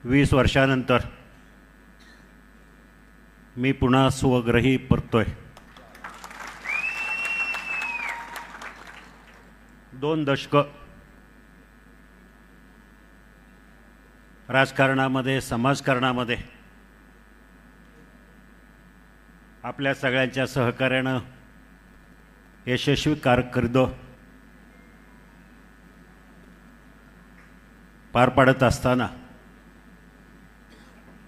20 वर्षानंतर मी पुन्हा स्वग्रही परतोय। 2 दशकं राजकारणामध्ये समाजकारणामध्ये आपल्या सगळ्यांच्या सहकार्यानं यशस्वी कारकीर्द पार पाडत असताना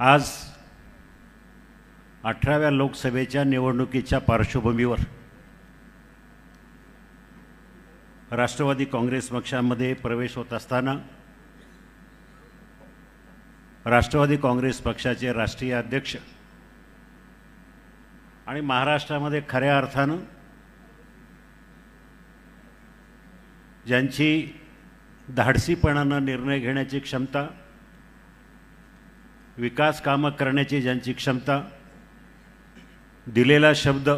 आज 18व्या लोकसभेच्या निवडणुकीच्या पार्श्वभूमीवर राष्ट्रवादी काँग्रेस पक्षामध्ये प्रवेश होत असताना राष्ट्रवादी काँग्रेस पक्षाचे राष्ट्रीय अध्यक्ष आणि महाराष्ट्रामध्ये खऱ्या अर्थानं ज्यांची धाडसीपणानं निर्णय घेण्याची क्षमता, विकास कामं करण्याची ज्यांची क्षमता, दिलेला शब्द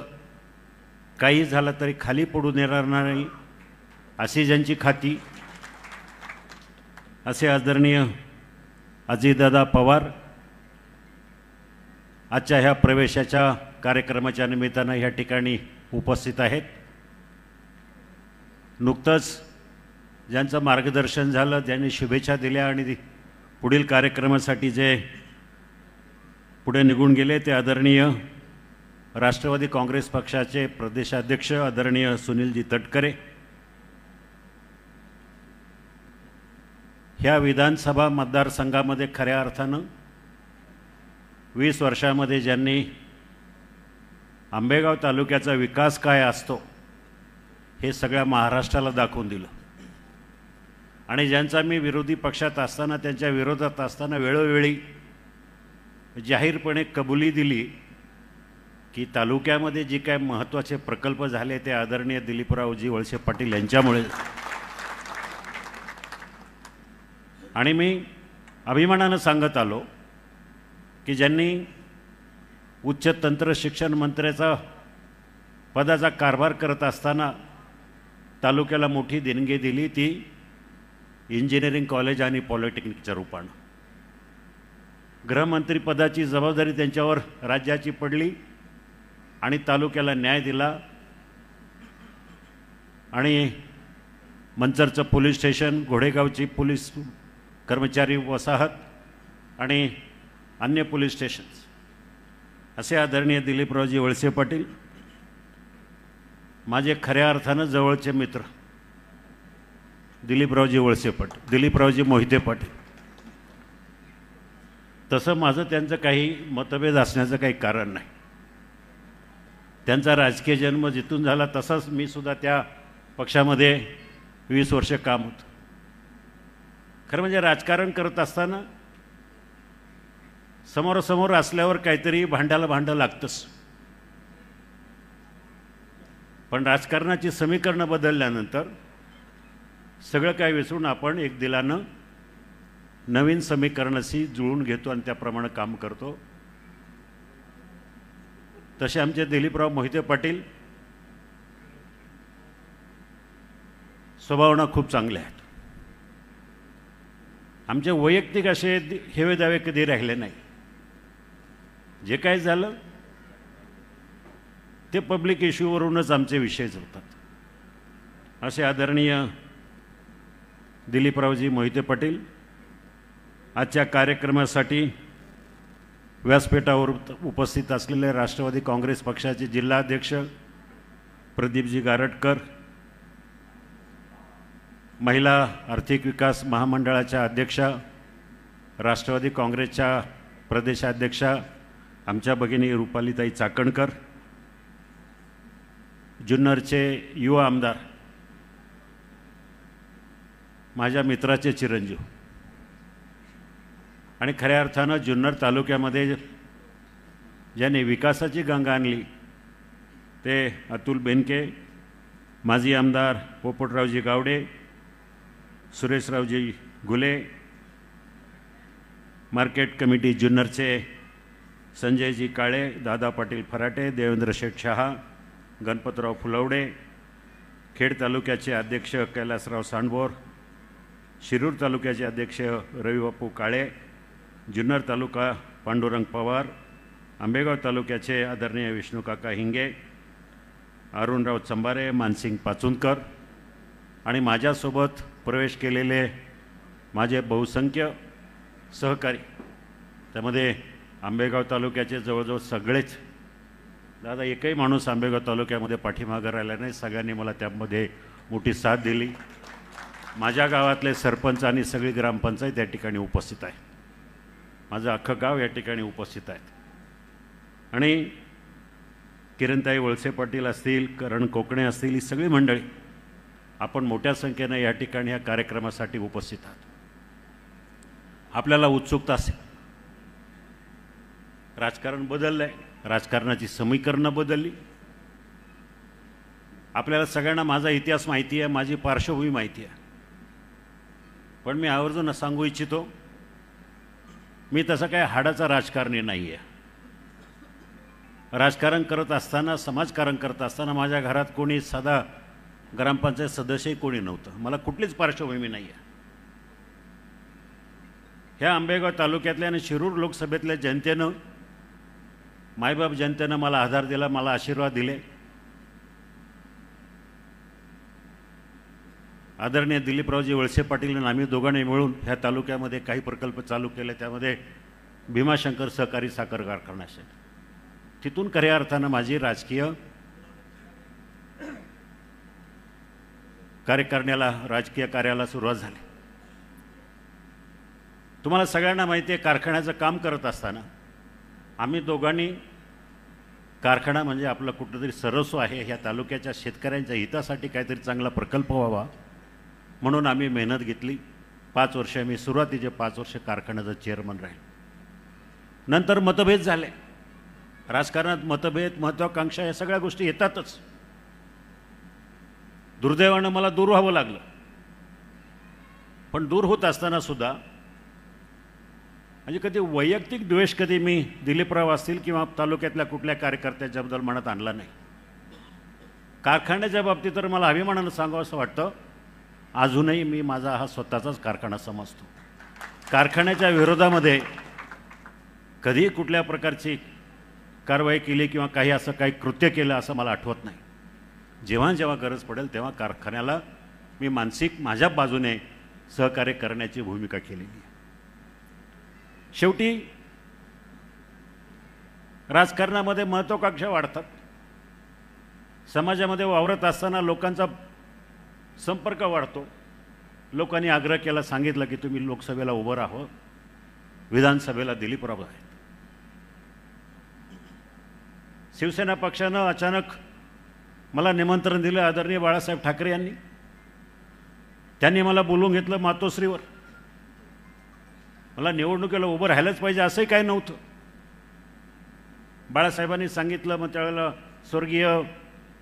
काही झालं तरी खाली पडू देणार नाही अशी ज्यांची खाती, असे आदरणीय अजितदादा पवार आजच्या ह्या प्रवेशाच्या कार्यक्रमाच्या निमित्तानं ह्या ठिकाणी उपस्थित आहेत। नुकतंच ज्यांचं मार्गदर्शन झालं, ज्यांनी शुभेच्छा दिल्या आणि पुढील कार्यक्रमासाठी जे पुढे निघून गेले ते आदरणीय राष्ट्रवादी काँग्रेस पक्षाचे प्रदेशाध्यक्ष आदरणीय सुनीलजी तटकरे, ह्या विधानसभा मतदारसंघामध्ये खऱ्या अर्थानं 20 वर्षामध्ये ज्यांनी आंबेगाव तालुक्याचा विकास काय असतो हे सगळ्या महाराष्ट्राला दाखवून दिलं आणि ज्यांचा मी विरोधी पक्षात असताना, त्यांच्या विरोधात असताना वेळोवेळी जाहीरपणे कबुली दिली की तालुक्यामध्ये जे काय महत्त्वाचे प्रकल्प झाले ते आदरणीय दिलीपरावजी वळसे पाटील यांच्यामुळे, आणि मी अभिमानानं सांगत आलो की ज्यांनी उच्च तंत्र शिक्षण मंत्र्याचा पदाचा कारभार करत असताना तालुक्याला मोठी देणगी दिली ती इंजिनिअरिंग कॉलेज आणि पॉलिटेक्निकच्या रूपानं। गृहमंत्रीपदाची जबाबदारी त्यांच्यावर राज्याची पडली आणि तालुक्याला न्याय दिला आणि मंचरचं पोलीस स्टेशन, घोडेगावची पोलीस कर्मचारी वसाहत आणि अन्य पोलीस स्टेशन्स असे आदरणीय दिलीपरावजी वळसे पाटील माझे खऱ्या अर्थानं जवळचे मित्र दिलीपरावजी वळसे पाटील, दिलीपरावजी मोहिते पाटील। तसं माझं त्यांचं काही मतभेद असण्याचं काही कारण नाही। त्यांचा राजकीय जन्म जिथून झाला तसाच मी सुद्धा त्या पक्षामध्ये 20 वर्ष काम होतं। खरं म्हणजे राजकारण करत असताना समोरासमोर असल्यावर काहीतरी भांडं लागतंच, पण राजकारणाची समीकरणं बदलल्यानंतर सगळं काय विसरून आपण एक दिलानं नवीन समीकरणाशी जुळून घेतो आणि त्याप्रमाणे काम करतो। तसे आमचे दिलीपराव मोहिते पाटील स्वभावानं खूप चांगले आहेत। आमचे वैयक्तिक असे हेवे दावे कधी राहिले नाही। जे काय झालं ते पब्लिक इश्यूवरूनच आमचे विषयच होतात। असे आदरणीय दिलीपरावजी मोहिते पाटील आजच्या कार्यक्रमासाठी व्यासपीठावर उपस्थित असलेले राष्ट्रवादी काँग्रेस पक्षाचे जिल्हाध्यक्ष प्रदीपजी गारटकर, महिला आर्थिक विकास महामंडळाच्या अध्यक्षा, राष्ट्रवादी काँग्रेसच्या प्रदेशाध्यक्षा आमच्या भगिनी रुपालीताई चाकणकर, जुन्नरचे युवा आमदार माझ्या मित्राचे चिरंजीव आणि खऱ्या अर्थानं जुन्नर तालुक्यामध्ये ज्यांनी विकासाची गंगा आणली ते अतुल बेनके, माजी आमदार पोपटरावजी गावडे, सुरेशरावजी गुले, मार्केट कमिटी जुन्नरचे संजयजी काळे, दादा पाटील फराटे, देवेंद्र शेठ शहा, गणपतराव फुलवडे, खेड तालुक्याचे अध्यक्ष कैलासराव सांडबोर, शिरूर तालुक्याचे अध्यक्ष रविबापू काळे, जुन्नर तालुका पांडुरंग पवार, आंबेगाव तालुक्याचे आदरणीय विष्णुकाका हिंगे, अरुणराव चंबारे, मानसिंग पाचुनकर आणि माझ्यासोबत प्रवेश केलेले माझे बहुसंख्य सहकारी, त्यामध्ये आंबेगाव तालुक्याचे जवळजवळ सगळेच. दादा एकही माणूस आंबेगाव तालुक्यामध्ये पाठीमागं राहिला नाही, सगळ्यांनी मला त्यामध्ये मोठी साथ दिली. माझ्या गावातले सरपंच आणि सगळी ग्रामपंचायत या ठिकाणी उपस्थित आहे, माझं अख्खं गाव या ठिकाणी उपस्थित आहेत. आणि किरणताई वळसे पाटील असतील, करण कोकणे असतील, ही सगळी मंडळी आपण मोठ्या संख्येनं या ठिकाणी या कार्यक्रमासाठी उपस्थित आहात. आपल्याला उत्सुकता असेल, राजकारण बदललं आहे, राजकारणाची समीकरणं बदलली. आपल्याला सगळ्यांना माझा इतिहास माहिती आहे, माझी पार्श्वभूमी माहिती आहे, पण मी आवर्जून सांगू इच्छितो, मी तसं काय हाडाचा राजकारणी नाही आहे. राजकारण करत असताना, समाजकारण करत असताना माझ्या घरात कोणी साधा ग्रामपंचायत सदस्यही कोणी नव्हतं, मला कुठलीच पार्श्वभूमी नाही आहे. ह्या आंबेगाव तालुक्यातल्या आणि शिरूर लोकसभेतल्या जनतेनं, मायबाप जनतेनं मला आधार दिला, मला आशीर्वाद दिले. आदरणीय दिलीपरावजी वळसे पाटील आणि आम्ही दोघांनी मिळून ह्या तालुक्यामध्ये काही प्रकल्प चालू केले, त्यामध्ये भीमाशंकर सहकारी साखर कारखाना असेल. तिथून खऱ्या अर्थानं माझी राजकीय राजकीय कार्याला सुरुवात झाली. तुम्हाला सगळ्यांना माहिती आहे, कारखान्याचं काम करत असताना आम्ही दोघांनी, कारखाना म्हणजे आपलं कुठंतरी सर्वस्व आहे, ह्या तालुक्याच्या शेतकऱ्यांच्या हितासाठी काहीतरी चांगला प्रकल्प व्हावा म्हणून आम्ही मेहनत घेतली. 5 वर्ष मी सुरुवातीचे 5 वर्ष कारखान्याचं चेअरमन राहील. नंतर मतभेद झाले. राजकारणात मतभेद, महत्त्वाकांक्षा या सगळ्या गोष्टी येतातच. दुर्दैवानं मला दूर व्हावं लागलं, पण दूर होत असताना सुद्धा म्हणजे कधी वैयक्तिक द्वेष कधी मी दिलीपराव असतील किंवा तालुक्यातल्या कुठल्या कार्यकर्त्याच्याबद्दल मनात आणला नाही. कारखान्याच्या बाबतीत तर मला अभिमानानं सांगावं असं वाटतं, अजूनही मी माझा हा स्वतःचाच कारखाना समजतो. कारखान्याच्या विरोधामध्ये कधी कुठल्या प्रकारची कारवाई केली किंवा काही असं काही कृत्य केलं असं मला आठवत नाही. जेव्हा जेव्हा गरज पडेल तेव्हा कारखान्याला मी मानसिक माझ्या बाजूने सहकार्य करण्याची भूमिका केलेली आहे. शेवटी राजकारणामध्ये महत्त्वाकांक्षा वाढतात. समाजामध्ये वावरत असताना लोकांचा संपर्क वाढतो. लोकांनी आग्रह केला, सांगितलं की तुम्ही लोकसभेला उभं राहावं, विधानसभेला दिलीपराव आहेत. शिवसेना पक्षानं अचानक मला निमंत्रण दिलं आदरणीय बाळासाहेब ठाकरे यांनी. त्यांनी मला बोलवून घेतलं मातोश्रीवर. मला निवडणुकीला उभं राहायलाच पाहिजे असंही काही नव्हतं. बाळासाहेबांनी सांगितलं, मग त्यावेळेला स्वर्गीय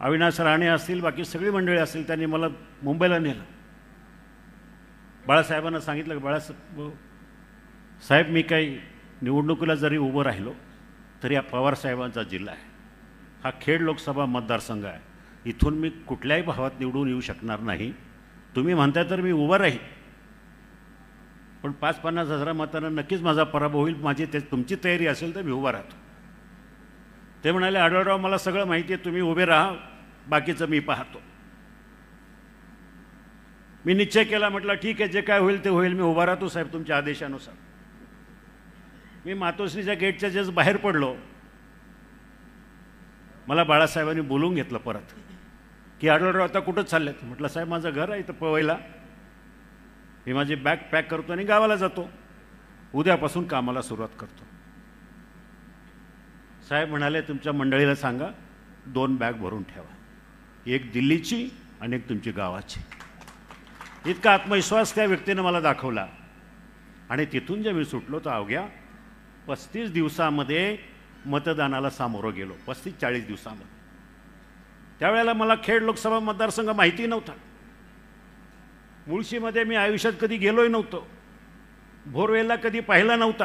अविनाश राणे असतील, बाकी सगळी मंडळी असतील, त्यांनी मला मुंबईला नेलं. बाळासाहेबांना सांगितलं की साहेब, मी काही निवडणुकीला जरी उभं राहिलो तरी हा पवारसाहेबांचा जिल्हा आहे, हा खेड लोकसभा मतदारसंघ आहे, इथून मी कुठल्याही भावात निवडून येऊ शकणार नाही. तुम्ही म्हणताय तर मी उभा राहील, पण 5-50 हजार मतांना नक्कीच माझा पराभव होईल. माझी तुमची तयारी असेल तर मी उभा राहतो. ते म्हणाले, आढळराव मला सगळं माहिती आहे, तुम्ही उभे राहा, बाकीचं मी पाहतो. मी निश्चय केला, म्हटलं ठीक आहे, जे काय होईल ते होईल, मी उभा राहतो साहेब तुमच्या आदेशानुसार. मी मातोश्रीच्या गेटच्या जेच बाहेर पडलो, मला बाळासाहेबांनी बोलवून घेतलं परत की आढळराव आता कुठंच चाललेत. म्हटलं साहेब माझं घर आहे इथं पवईला, मी माझी बॅग पॅक करतो आणि गावाला जातो, उद्यापासून कामाला सुरुवात करतो. साहेब म्हणाले, तुमच्या मंडळीला सांगा 2 बॅग भरून ठेवा, एक दिल्लीची आणि एक तुमची गावाची. इतका आत्मविश्वास त्या व्यक्तीनं मला दाखवला. आणि तिथून जे मी सुटलो तर अवघ्या 35 दिवसामध्ये मतदानाला सामोरं गेलो. 35-40 दिवसामध्ये. त्यावेळेला मला खेड लोकसभा मतदारसंघ माहिती नव्हता. मुळशीमध्ये मी आयुष्यात कधी गेलोय नव्हतो, भोरवेला कधी पाहिला नव्हता,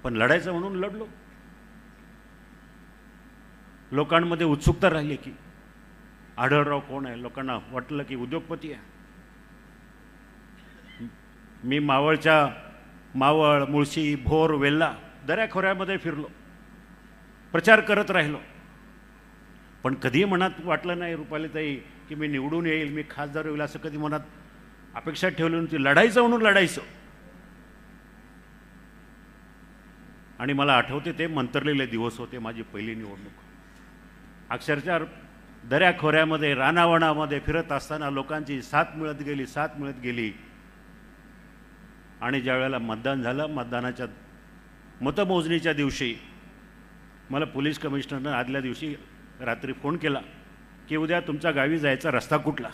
पण लढायचं म्हणून लढलो. लोकांमध्ये उत्सुकता राहिली की आढळराव कोण आहे. लोकांना वाटलं की उद्योगपती आहे. मी मावळच्या मावळ, मुळशी, भोर, वेल्हा दऱ्याखोऱ्यामध्ये फिरलो, प्रचार करत राहिलो. पण कधी मनात वाटलं नाही रुपालीताई की मी निवडून येईल, मी खासदार होईल, असं कधी मनात अपेक्षा ठेवली नव्हती. लढायचं म्हणून लढायचं. आणि मला आठवते ते मंतरलेले दिवस होते, माझी पहिली निवडणूक. अक्षरशः दऱ्याखोऱ्यामध्ये रानावनामध्ये फिरत असताना लोकांची साथ मिळत गेली. आणि ज्या वेळेला मतदान झालं, मतदानाच्या मतमोजणीच्या दिवशी मला पोलीस कमिशनरनं आदल्या दिवशी रात्री फोन केला की उद्या तुमच्या गावी जायचा रस्ता कुठला.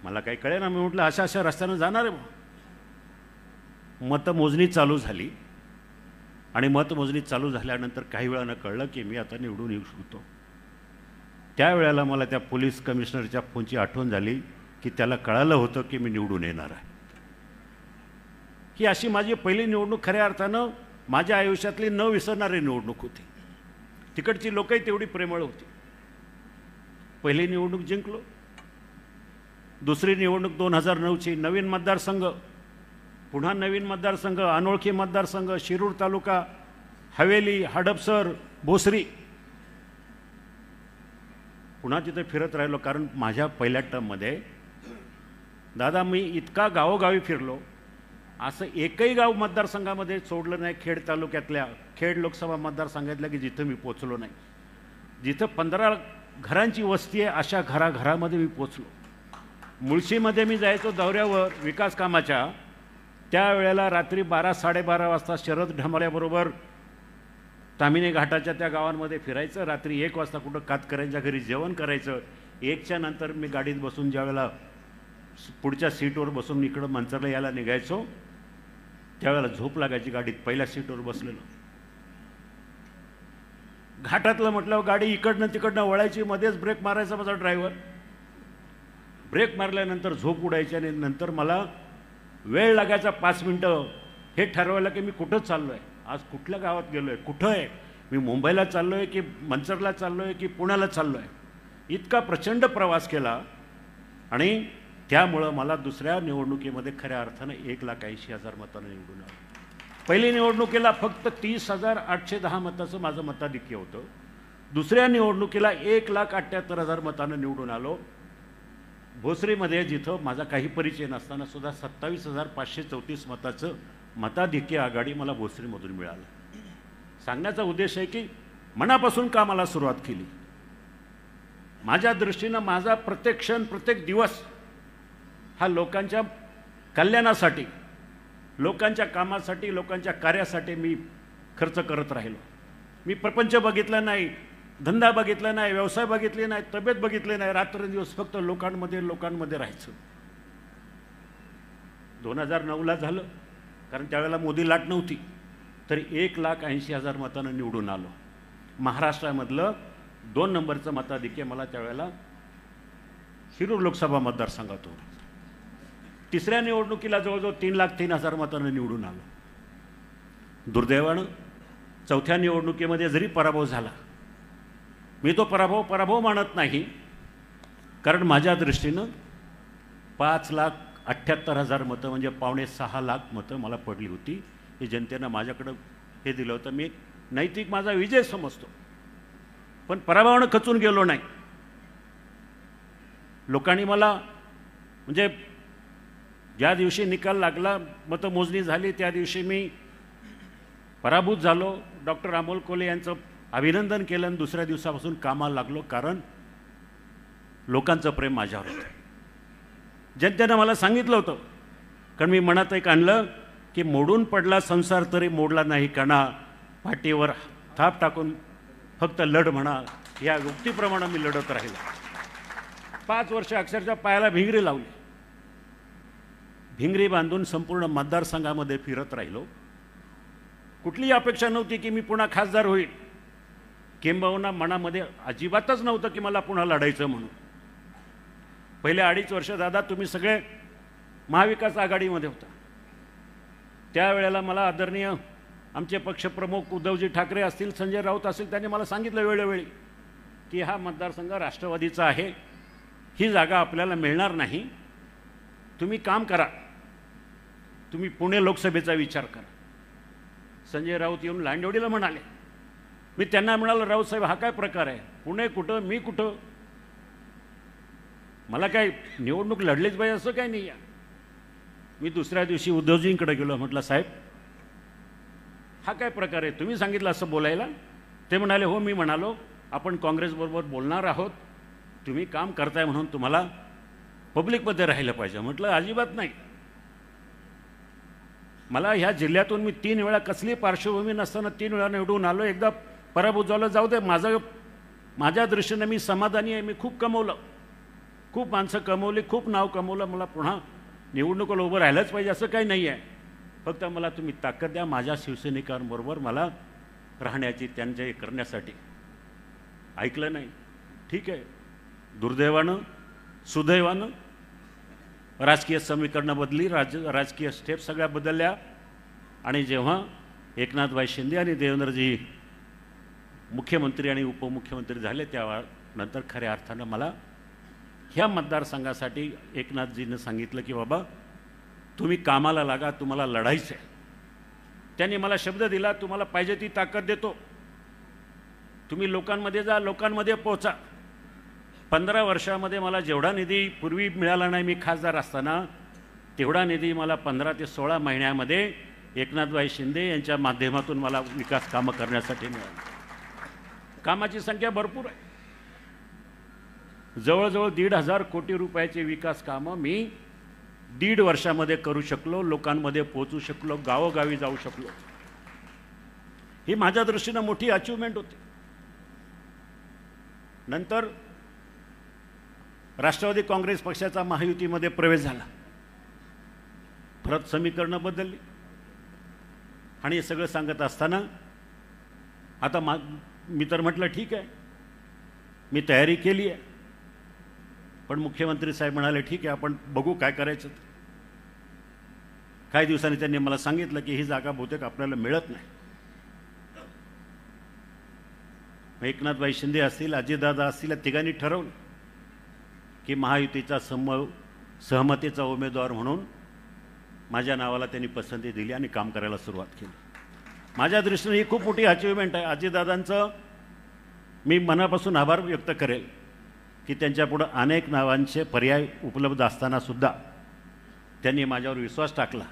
मला काही कळेना. मी म्हटलं अशा रस्त्यानं जाणार आहे. मतमोजणी चालू झाली आणि मतमोजणी चालू झाल्यानंतर काही वेळानं कळलं की मी आता निवडून येऊ शकतो. त्यावेळेला मला त्या पोलीस कमिशनरच्या फोनची आठवण झाली की त्याला कळालं होतं की मी निवडून येणार आहे. ही अशी माझी पहिली निवडणूक खऱ्या अर्थानं माझ्या आयुष्यातली न विसरणारी निवडणूक होती. तिकडची लोकही तेवढी प्रेमळ होती. पहिली निवडणूक जिंकलो. दुसरी निवडणूक 2009ची, नवीन मतदारसंघ, पुन्हा नवीन मतदारसंघ, अनोळखी मतदारसंघ, शिरूर तालुका, हवेली, हडपसर, भोसरी. पुन्हा तिथे फिरत राहिलो. कारण माझ्या पहिल्या टर्ममध्ये दादा मी इतका गावोगावी फिरलो, असं एकही गाव मतदारसंघामध्ये सोडलं नाही खेड तालुक्यातल्या, खेड लोकसभा मतदारसंघातल्या की जिथं मी पोचलो नाही. जिथं 15 घरांची वस्ती आहे अशा घराघरामध्ये मी पोचलो. मुळशीमध्ये मी जायचो दौऱ्यावर विकास कामाच्या. त्यावेळेला रात्री 12-12:30 वाजता शरद ढमाल्याबरोबर तामिनी घाटाच्या त्या गावांमध्ये फिरायचं. रात्री 1 वाजता कुठं कातकऱ्यांच्या घरी जेवण करायचं. 1च्या नंतर मी गाडीत बसून ज्यावेळेला पुढच्या सीटवर बसून इकडं मंचरला यायला निघायचो त्यावेळेला झोप लागायची गाडीत पहिल्या सीटवर बसलेलो. घाटातलं म्हटलं गाडी इकडनं तिकडनं वळायची, मध्येच ब्रेक मारायचा माझा ड्रायव्हर. ब्रेक मारल्यानंतर झोप उडायची आणि नंतर मला वेळ लागायचा 5 मिनटं हे ठरवायला की मी कुठं चाललो आहे, आज कुठल्या गावात गेलो आहे, कुठं आहे मी, मुंबईला चाललो आहे की मंचरला चाललो आहे की पुण्याला चाललो आहे. इतका प्रचंड प्रवास केला आणि त्यामुळं मला दुसऱ्या निवडणुकीमध्ये खऱ्या अर्थानं 1,80,000 मतांनी निवडून आलो. पहिली निवडणुकीला फक्त 30,810 मताचं माझं मताधिक्य होतं. दुसऱ्या निवडणुकीला 1,78,000 मतांनं निवडून आलो. भोसरीमध्ये जिथं माझा काही परिचय नसताना सुद्धा 27,534 मताचं मताधिक्य आघाडी मला भोसरीमधून मिळालं. सांगण्याचा उद्देश आहे की मनापासून कामाला सुरुवात केली. माझ्या दृष्टीनं माझा प्रत्येक क्षण, प्रत्येक दिवस हा लोकांच्या कल्याणासाठी, लोकांच्या कामासाठी, लोकांच्या कार्यासाठी मी खर्च करत राहिलो. मी प्रपंच बघितला नाही, धंदा बघितला नाही, व्यवसाय बघितले नाही, तब्येत बघितले नाही. रात्रंदिवस फक्त लोकांमध्ये राहायचं. 2009ला झालं, कारण त्यावेळेला मोदी लाट नव्हती, तरी 1,80,000 मतानं निवडून आलो. महाराष्ट्रामधलं 2 नंबरचं मताधिक्य मला त्यावेळेला शिरूर लोकसभा मतदारसंघात होतं. तिसऱ्या निवडणुकीला जवळजवळ 3,03,000 मतानं निवडून आलो. दुर्दैवानं चौथ्या निवडणुकीमध्ये जरी पराभव झाला, मी तो पराभव मानत नाही. कारण माझ्या दृष्टीनं 5,78,000 मतं म्हणजे 5.25 लाख मतं मला पडली होती. ही जनतेनं माझ्याकडं हे दिलं होतं. मी नैतिक माझा विजय समजतो, पण पराभवानं खचून गेलो नाही. लोकांनी मला म्हणजे ज्या दिवशी निकाल लागला, मतमोजणी झाली, त्या दिवशी मी पराभूत झालो. डॉक्टर अमोल कोल्हे यांचं अभिनंदन केलं आणि दुसऱ्या दिवसापासून कामाला लागलो. कारण लोकांचं प्रेम माझ्यावर होतं. जनतेनं मला सांगितलं होतं, कारण मी मनात एक आणलं की मोडून पडला संसार तरी मोडला नाही कणा, पाठीवर थाप टाकून फक्त लढ म्हणा, या युक्तीप्रमाणे मी लढत राहिलो. 5 वर्ष अक्षरशः पायाला भिंगरी लावली. भिंगरी बांधून संपूर्ण मतदारसंघामध्ये फिरत राहिलो. कुठलीही अपेक्षा नव्हती की मी पुन्हा खासदार होईल. किंबहुना मनामध्ये अजिबातच नव्हतं की मला पुन्हा लढायचं म्हणून. पहिले 2.5 वर्ष दादा तुम्ही सगळे महाविकास आघाडीमध्ये होता. त्यावेळेला मला आदरणीय आमचे पक्षप्रमुख उद्धवजी ठाकरे असतील, संजय राऊत असतील, त्यांनी मला सांगितलं वेळोवेळी की हा मतदारसंघ राष्ट्रवादीचा आहे, ही जागा आपल्याला मिळणार नाही, तुम्ही काम करा. तुम्ही पुणे लोकसभेचा विचार करा. संजय राऊत येऊन लांडवडीला म्हणाले. मी त्यांना म्हणालो, राऊत साहेब हा काय प्रकार आहे? पुणे कुठं, मी कुठं? मला काय निवडणूक लढलीच पाहिजे असं काय नाही आहे. मी दुसऱ्या दिवशी उद्धवजींकडे गेलो. म्हटलं साहेब हा काय प्रकार आहे? तुम्ही सांगितलं असं बोलायला? ते म्हणाले हो मी म्हणालो आपण काँग्रेसबरोबर बोलणार आहोत, तुम्ही काम करताय म्हणून तुम्हाला पब्लिकमध्ये राहिलं पाहिजे. म्हटलं अजिबात नाही. मला ह्या जिल्ह्यातून मी 3 वेळा कसली पार्श्वभूमी नसताना 3 वेळा निवडून आलो. एकदा पराभूत झालं, जाऊ दे. माझ्या दृष्टीने मी समाधानी आहे. मी खूप कमवलं, खूप माणसं कमवली, खूप नाव कमवलं. मला पुन्हा निवडणुकीला उभं राहिलंच पाहिजे असं काही नाही आहे. फक्त मला तुम्ही ताकद द्या माझ्या शिवसैनिकांबरोबर मला राहण्याची, त्यांच्या हे करण्यासाठी. ऐकलं नाही. ठीक आहे, दुर्दैवानं सुदैवानं राजकीय समीकरणं बदली, राजकीय स्टेप सगळ्या बदलल्या. आणि जेव्हा एकनाथभाई शिंदे आणि देवेंद्रजी मुख्यमंत्री आणि उपमुख्यमंत्री झाले तेव्हा नंतर खऱ्या अर्थानं मला ह्या मतदारसंघासाठी एकनाथजीनं सांगितलं की बाबा तुम्ही कामाला लागा, तुम्हाला लढायचं आहे. त्यांनी मला शब्द दिला, तुम्हाला पाहिजे ती ताकद देतो, तुम्ही लोकांमध्ये जा, लोकांमध्ये पोहोचा. 15 वर्षामध्ये मला जेवढा निधी पूर्वी मिळाला नाही मी खासदार असताना, तेवढा निधी मला 15 ते 16 महिन्यामध्ये एकनाथभाई शिंदे यांच्या माध्यमातून मला विकास कामं करण्यासाठी मिळाली. कामाची संख्या भरपूर आहे. जवळजवळ 1,500 कोटी रुपयाचे विकास कामं मी 1.5 वर्षामध्ये करू शकलो, लोकांमध्ये पोहोचू शकलो, गावोगावी जाऊ शकलो. ही माझ्या दृष्टीनं मोठी अचिव्हमेंट होती. नंतर राष्ट्रवादी काँग्रेस पक्षाचा महायुतीमध्ये प्रवेश झाला. परत समीकरणं बदलली. आणि हे सगळं सांगत असताना आता मी तर म्हटलं ठीक आहे, मी तयारी केली आहे. पण मुख्यमंत्री साहेब म्हणाले ठीक आहे आपण बघू काय करायचं. काही दिवसांनी त्यांनी मला सांगितलं की ही जागा बहुतेक आपल्याला मिळत नाही. एकनाथभाई शिंदे असतील, अजितदादा असतील, या तिघांनी ठरवलं की महायुतीचा सहमतीचा उमेदवार म्हणून माझ्या नावाला त्यांनी पसंती दिली आणि काम करायला सुरुवात केली. माझ्या दृष्टीने ही खूप मोठी अचिव्हमेंट आहे. अजितदादांचं मी मनापासून आभार व्यक्त करेल की त्यांच्यापुढं अनेक नावांचे पर्याय उपलब्ध असतानासुद्धा त्यांनी माझ्यावर विश्वास टाकला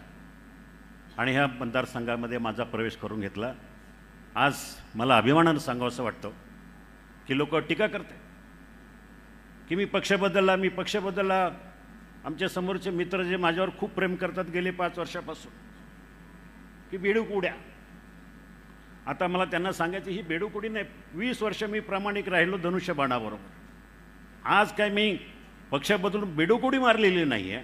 आणि ह्या मतदारसंघामध्ये माझा प्रवेश करून घेतला. आज मला अभिमानानं सांगावंसं वाटतं की लोक टीका करते की मी पक्ष बदलला. आमच्या समोरचे मित्र जे माझ्यावर खूप प्रेम करतात गेले 5 वर्षापासून की बेडूकुड्या. आता मला त्यांना सांगायचं ही बेडूकुडी नाही. 20 वर्ष मी प्रामाणिक राहिलो धनुष्यबाणाबरोबर. आज काय मी पक्ष बदलून बेडूकुडी मारलेली नाही आहे.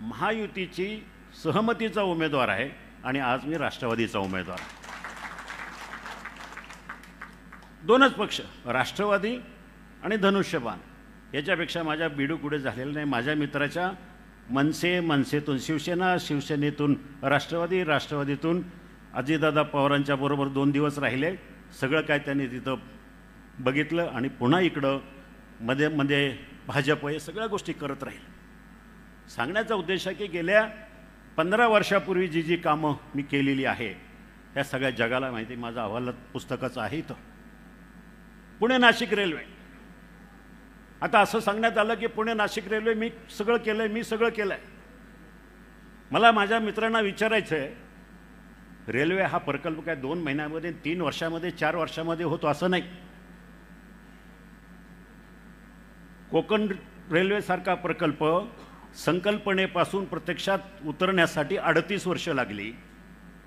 महायुतीची सहमतीचा उमेदवार आहे आणि आज मी राष्ट्रवादीचा उमेदवार आहे. 2च पक्ष, राष्ट्रवादी आणि धनुष्यबाण. याच्यापेक्षा माझ्या बेडूकुडे झालेलं नाही. माझ्या मित्राच्या मनसेतून शिवसेना, शिवसेनेतून राष्ट्रवादी, राष्ट्रवादीतून अजितदादा पवारांच्या बरोबर 2 दिवस राहिले. सगळं काय त्यांनी तिथं बघितलं आणि पुन्हा इकडं मध्ये भाजप हे सगळ्या गोष्टी करत राहील. सांगण्याचा उद्देश आहे की गेल्या 15 वर्षापूर्वी जी कामं मी केलेली आहे ह्या सगळ्या जगाला माहिती. माझं अहवाल पुस्तकाचं आहे इथं. पुणे नाशिक रेल्वे. आता असं सांगण्यात आलं की पुणे नाशिक रेल्वे मी सगळं केलं आहे. मला माझ्या मित्रांना विचारायचं आहे, रेल्वे हा प्रकल्प काय 2 महिन्यामध्ये, 3 वर्षामध्ये, 4 वर्षामध्ये होतो असं नाही. कोकण रेल्वेसारखा प्रकल्प संकल्पनेपासून प्रत्यक्षात उतरण्यासाठी 38 वर्ष लागली.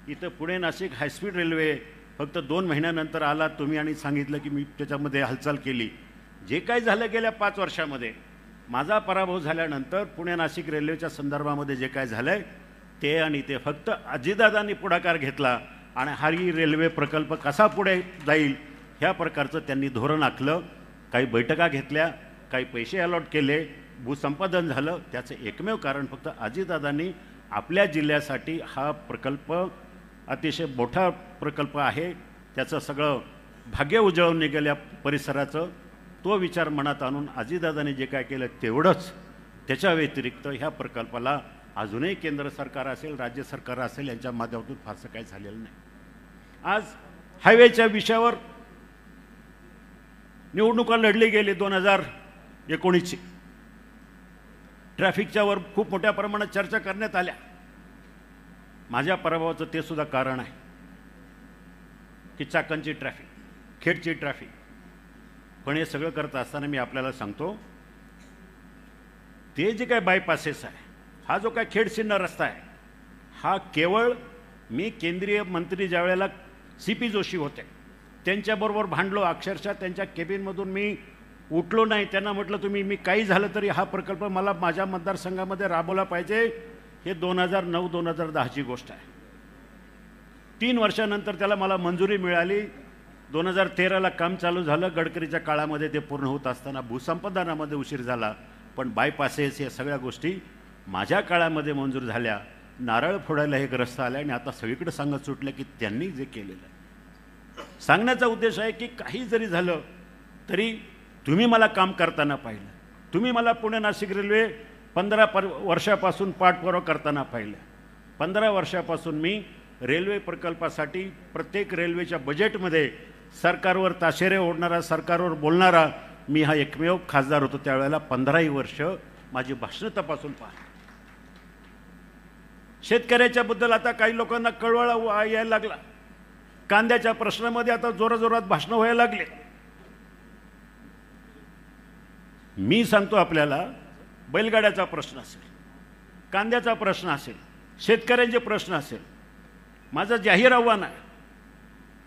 इथं पुणे नाशिक हायस्पीड रेल्वे फक्त 2 महिन्यानंतर आला तुम्ही आणि सांगितलं की मी त्याच्यामध्ये हालचाल केली. जे काय झालं गेल्या 5 वर्षामध्ये, माझा पराभव झाल्यानंतर पुणे नाशिक रेल्वेच्या संदर्भामध्ये जे काय झालं आहे ते फक्त अजितदादांनी पुढाकार घेतला आणि हा रेल्वे प्रकल्प कसा पुढे जाईल ह्या प्रकारचं त्यांनी धोरण आखलं. काही बैठका घेतल्या, काही पैसे अलॉट केले, भूसंपादन झालं. त्याचं एकमेव कारण फक्त अजितदादांनी आपल्या जिल्ह्यासाठी हा प्रकल्प अतिशय मोठा प्रकल्प आहे, त्याचं सगळं भाग्य उजळून निघाल्या परिसराचं, तो विचार मनात आणून अजितदादांनी जे काय केलं तेवढंच. त्याच्या व्यतिरिक्त ह्या प्रकल्पाला अजूनही केंद्र सरकार असेल, राज्य सरकार असेल, यांच्या माध्यमातून फारसं काही झालेलं नाही. आज हायवेच्या विषयावर निवडणुका लढली गेली 2019ची. ट्रॅफिकच्या वर खूप मोठ्या प्रमाणात चर्चा करण्यात आल्या. माझ्या पराभवाचं ते सुद्धा कारण आहे की चाकणची ट्रॅफिक, खेडची ट्रॅफिक. पण हे सगळं करत असताना मी आपल्याला सांगतो, ते जे काय बायपासेस आहे, हा जो काय खेड सिन्नर रस्ता आहे, हा केवळ मी केंद्रीय मंत्री ज्या वेळेला CP जोशी होते त्यांच्याबरोबर भांडलो. अक्षरशः त्यांच्या केबिनमधून मी उठलो नाही. त्यांना म्हटलं तुम्ही, मी काही झालं तरी हा प्रकल्प मला माझ्या मतदारसंघामध्ये राबवला पाहिजे. हे 2009-2010ची गोष्ट आहे. 3 वर्षानंतर त्याला मला मंजुरी मिळाली. 2013ला काम चालू झालं. गडकरीच्या काळामध्ये ते पूर्ण होत असताना भूसंपादनामध्ये उशीर झाला. पण बायपासेस या सगळ्या गोष्टी माझ्या काळामध्ये मंजूर झाल्या. नारळ फोडायला हे ग्रस्त आले आणि आता सगळीकडे सांगत सुटलं की त्यांनी जे केलेलं आहे. सांगण्याचा उद्देश आहे की काही जरी झालं तरी तुम्ही मला काम करताना पाहिलं. तुम्ही मला पुणे नाशिक रेल्वे 15 वर्षापासून पाठपुरावा करताना पाहिलं. 15 वर्षापासून मी रेल्वे प्रकल्पासाठी प्रत्येक रेल्वेच्या बजेटमध्ये सरकारवर ताशेरे ओढणारा, सरकारवर बोलणारा मी हा एकमेव खासदार होतो. त्यावेळेला 15ही वर्ष माझी भाषणं तपासून पहा. शेतकऱ्याच्या बद्दल आता काही लोकांना कळवळा यायला लागला. कांद्याच्या प्रश्नामध्ये आता जोराजोरात भाषणं व्हायला लागले. मी सांगतो आपल्याला, बैलगाड्याचा प्रश्न असेल, कांद्याचा प्रश्न असेल, शेतकऱ्यांचे प्रश्न असेल, माझं जाहीर आव्हान आहे.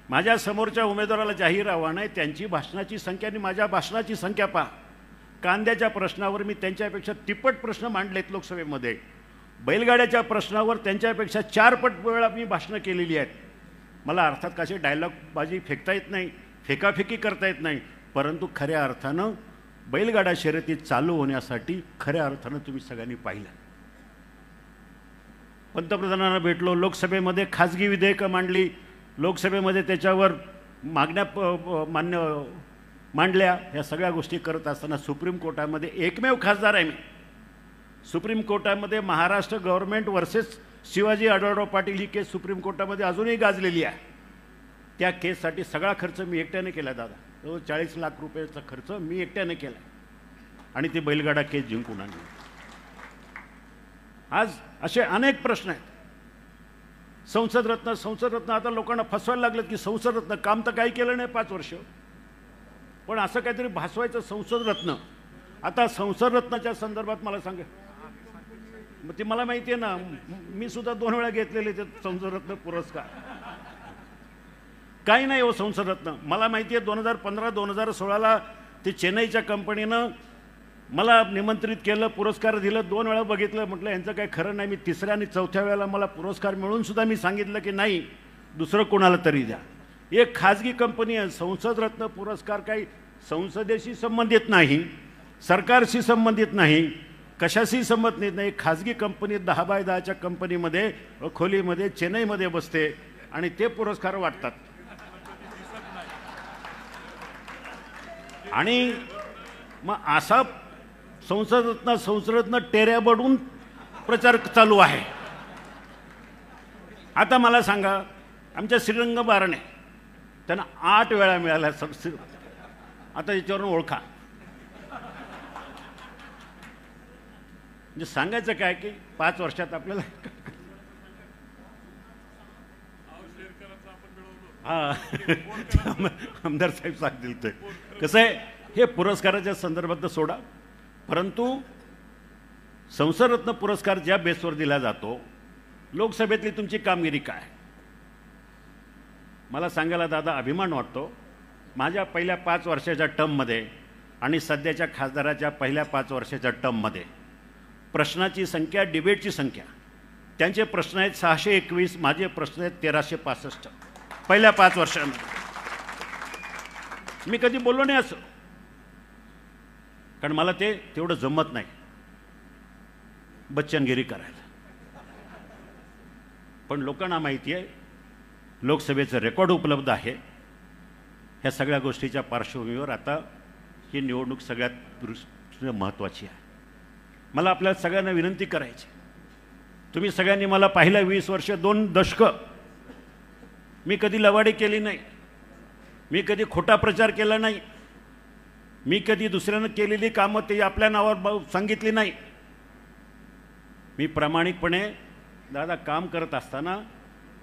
माझ्या समोरच्या उमेदवाराला जाहीर आव्हान आहे, त्यांची भाषणाची संख्या आणि माझ्या भाषणाची संख्या पहा. कांद्याच्या प्रश्नावर मी त्यांच्यापेक्षा तिप्पट प्रश्न मांडलेत लोकसभेमध्ये. बैलगाड्याच्या प्रश्नावर त्यांच्यापेक्षा 4 पट वेळा मी भाषणं केलेली आहेत. मला अर्थात कसे डायलॉगबाजी फेकता येत नाही, फेकाफेकी करता येत नाही, परंतु खऱ्या अर्थानं बैलगाडा शर्यती चालू होण्यासाठी खऱ्या अर्थानं तुम्ही सगळ्यांनी पाहिलं. पंतप्रधानांना भेटलो, लोकसभेमध्ये खाजगी विधेयकं मांडली, लोकसभेमध्ये त्याच्यावर मागण्या मांडल्या. या सगळ्या गोष्टी करत असताना सुप्रीम कोर्टामध्ये एकमेव खासदार आहे मी. सुप्रीम कोर्टामध्ये महाराष्ट्र गव्हर्नमेंट वर्सेस शिवाजी आढळराव पाटील ही केस सुप्रीम कोर्टामध्ये अजूनही गाजलेली आहे. त्या केससाठी सगळा खर्च मी एकट्याने केला दादा. 40 लाख रुपयाचा खर्च मी एकट्याने केला आणि ती बैलगाडा केस जिंकून आणली. आज असे अनेक प्रश्न आहेत. संसद रत्न आता लोकांना फसवायला लागलं की संसद रत्न काम तर काही केलं नाही 5 वर्ष, पण असं काहीतरी भासवायचं संसद रत्न. आता संसद रत्नाच्या संदर्भात मला सांगा, मग ते मला माहिती आहे ना, मी सुद्धा 2 वेळा घेतलेले ते संसद रत्न पुरस्कार. काही नाही हो संसद रत्न. मला माहिती आहे 2015-2016ला ते चेन्नईच्या कंपनीनं मला निमंत्रित केलं, पुरस्कार दिलं. 2 वेळा बघितलं, म्हटलं यांचं काही खरं नाही. मी 3ऱ्या आणि 4थ्या वेळेला मला पुरस्कार मिळून सुद्धा मी सांगितलं की नाही, दुसरं कोणाला तरी द्या. एक खाजगी कंपनी आहे. संसद रत्न पुरस्कार काही संसदेशी संबंधित नाही, सरकारशी संबंधित नाही, कशाशी संबंधित नाही. खाजगी कंपनी 10 बाय 10च्या कंपनीमध्ये खोलीमध्ये चेन्नईमध्ये बसते आणि ते पुरस्कार वाटतात. आणि मग असा संसद रत्न टेऱ्या बडून प्रचार चालू आहे. आता मला सांगा, आमच्या श्रीरंग बारणे त्यांना 8 वेळा मिळाल्या. आता याच्यावरून ओळखा. म्हणजे सांगायचं काय की 5 वर्षात आपल्याला आमदार साहेब सांगतील ते कसं आहे. हे पुरस्काराच्या संदर्भात सोडा, परंतु संसद रत्न पुरस्कार ज्या बेसवर दिला जातो, लोकसभेतली तुमची कामगिरी काय, मला सांगायला दादा अभिमान वाटतो. माझ्या पहिल्या 5 वर्षाच्या टर्ममध्ये आणि सध्याच्या खासदाराच्या पहिल्या 5 वर्षाच्या टर्ममध्ये प्रश्नाची संख्या, डिबेटची संख्या, त्यांचे प्रश्न आहेत 621, माझे प्रश्न आहेत 1365 पहिल्या 5 वर्षांमध्ये. मी कधी बोललो नाही असं, कारण मला ते तेवढं जमत नाही बच्चनगिरी करायला. पण लोकांना माहिती आहे, लोकसभेचं रेकॉर्ड उपलब्ध आहे. ह्या सगळ्या गोष्टीच्या पार्श्वभूमीवर आता ही निवडणूक सगळ्यात महत्त्वाची आहे. मला आपल्या सगळ्यांना विनंती करायची, तुम्ही सगळ्यांनी मला पाहिलं 20 वर्ष 2 दशकं मी कधी लवाडी केली नाही, मी कधी खोटा प्रचार केला नाही, मी कधी दुसऱ्यानं केलेली कामं ते आपल्या नावावर सांगितली नाही. मी प्रामाणिकपणे दादा काम करत असताना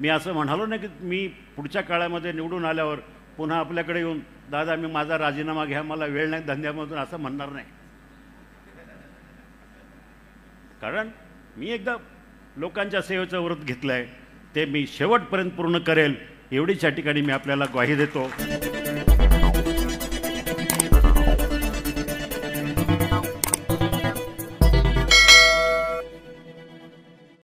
मी असं म्हणालो नाही की मी पुढच्या काळामध्ये निवडून आल्यावर पुन्हा आपल्याकडे येऊन दादा मी माझा राजीनामा घ्या, मला वेळ नाही धंद्यामधून, असं म्हणणार नाही. कारण मी एकदा लोकांच्या सेवेचं व्रत घेतलं आहे, ते मी शेवटपर्यंत पूर्ण करेल एवढीच या ठिकाणी मी आपल्याला ग्वाही देतो.